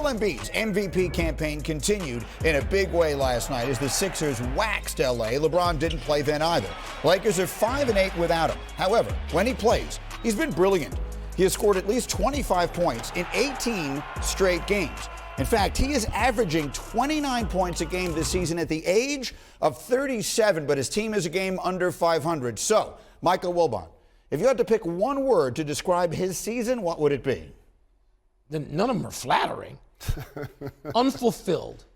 Joel Embiid's MVP campaign continued in a big way last night as the Sixers waxed LA. LeBron didn't play then either. Lakers are 5-8 without him. However, when he plays, he's been brilliant. He has scored at least 25 points in 18 straight games. In fact, he is averaging 29 points a game this season at the age of 37, but his team is a game under 500. So, Michael Wilbon, if you had to pick one word to describe his season, what would it be? None of them are flattering. Unfulfilled.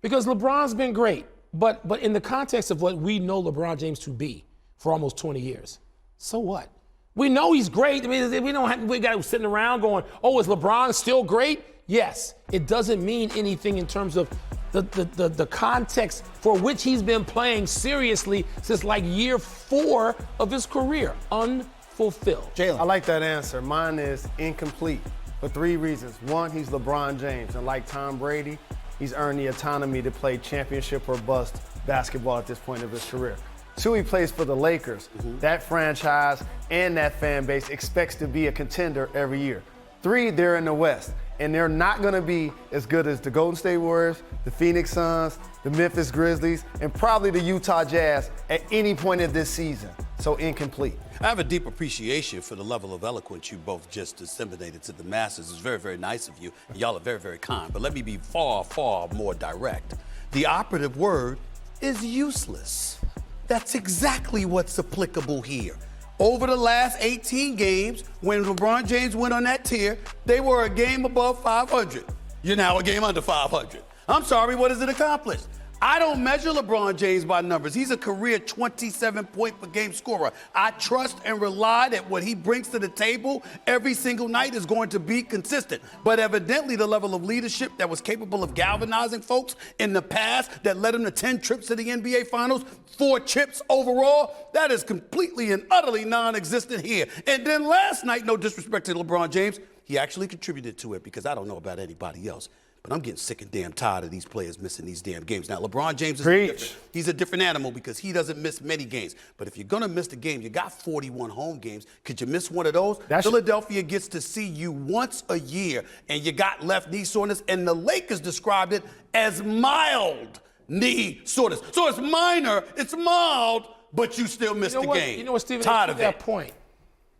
Because LeBron's been great, but in the context of what we know LeBron James to be for almost 20 years, so what? We know he's great. I mean, we got sitting around going, oh, is LeBron still great? Yes. It doesn't mean anything in terms of the context for which he's been playing seriously since like year 4 of his career. Unfulfilled. Jalen. I like that answer. Mine is incomplete for 3 reasons. 1, he's LeBron James, and like Tom Brady, he's earned the autonomy to play championship or bust basketball at this point of his career. 2, he plays for the Lakers. That franchise and that fan base expects to be a contender every year. 3, they're in the West, and they're not going to be as good as the Golden State Warriors, the Phoenix Suns, the Memphis Grizzlies, and probably the Utah Jazz at any point of this season. So incomplete. I have a deep appreciation for the level of eloquence you both just disseminated to the masses. It's very, very nice of you. And y'all are very, very kind. But let me be far, far more direct. The operative word is useless. That's exactly what's applicable here. Over the last 18 games, when LeBron James went on that tear, they were a game above 500. You're now a game under 500. I'm sorry, what has it accomplished? I don't measure LeBron James by numbers. He's a career 27-point-per-game scorer. I trust and rely that what he brings to the table every single night is going to be consistent. But evidently, the level of leadership that was capable of galvanizing folks in the past that led him to 10 trips to the NBA Finals, 4 chips overall, that is completely and utterly non-existent here. And then last night, no disrespect to LeBron James, he actually contributed to it because I don't know about anybody else. But I'm getting sick and damn tired of these players missing these damn games. Now, LeBron James is different. He's a different animal because he doesn't miss many games. But if you're going to miss the game, you got 41 home games. Could you miss one of those? Philadelphia gets to see you once a year, and you got left knee soreness. And the Lakers described it as mild knee soreness. So it's minor, it's mild, but you still missed the game. You know what, Stephen? Tired to of that point,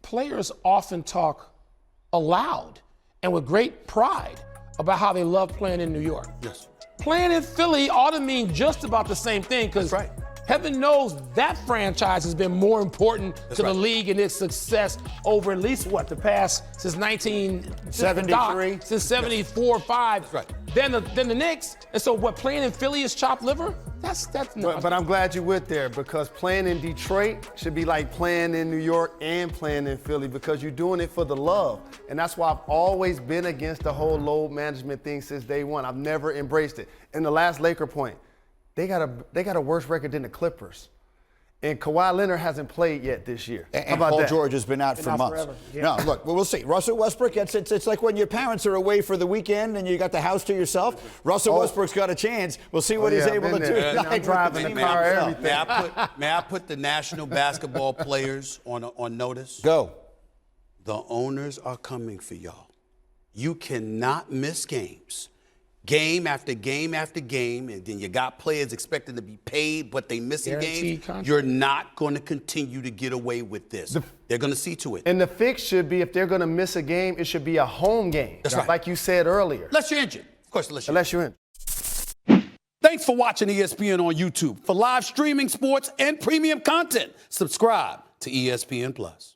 players often talk aloud and with great pride about how they love playing in New York. Yes. Playing in Philly ought to mean just about the same thing because heaven knows that franchise has been more important to the league and its success over at least the past since 1973, since 74, 5. Then the Knicks. And so playing in Philly is chopped liver? That's not. But I'm glad you went there because playing in Detroit should be like playing in New York and playing in Philly because you're doing it for the love. And that's why I've always been against the whole load management thing since day one. I've never embraced it. And the last Laker point, they got a worse record than the Clippers. And Kawhi Leonard hasn't played yet this year. And Paul George has been out for months. No, look, we'll see. Russell Westbrook, it's like when your parents are away for the weekend and you got the house to yourself. Russell Westbrook's got a chance. We'll see what he's able to do. I'm driving the car, everything. May I put the national basketball players on notice? Go. The owners are coming for y'all. You cannot miss games. Game after game after game, and then you got players expecting to be paid, but they missing games. You're not going to continue to get away with this. They're going to see to it. And the fix should be if they're going to miss a game, it should be a home game. That's right. Like you said earlier. Unless you're injured. Of course, unless you're injured. Thanks for watching ESPN on YouTube. For live streaming sports and premium content, subscribe to ESPN+.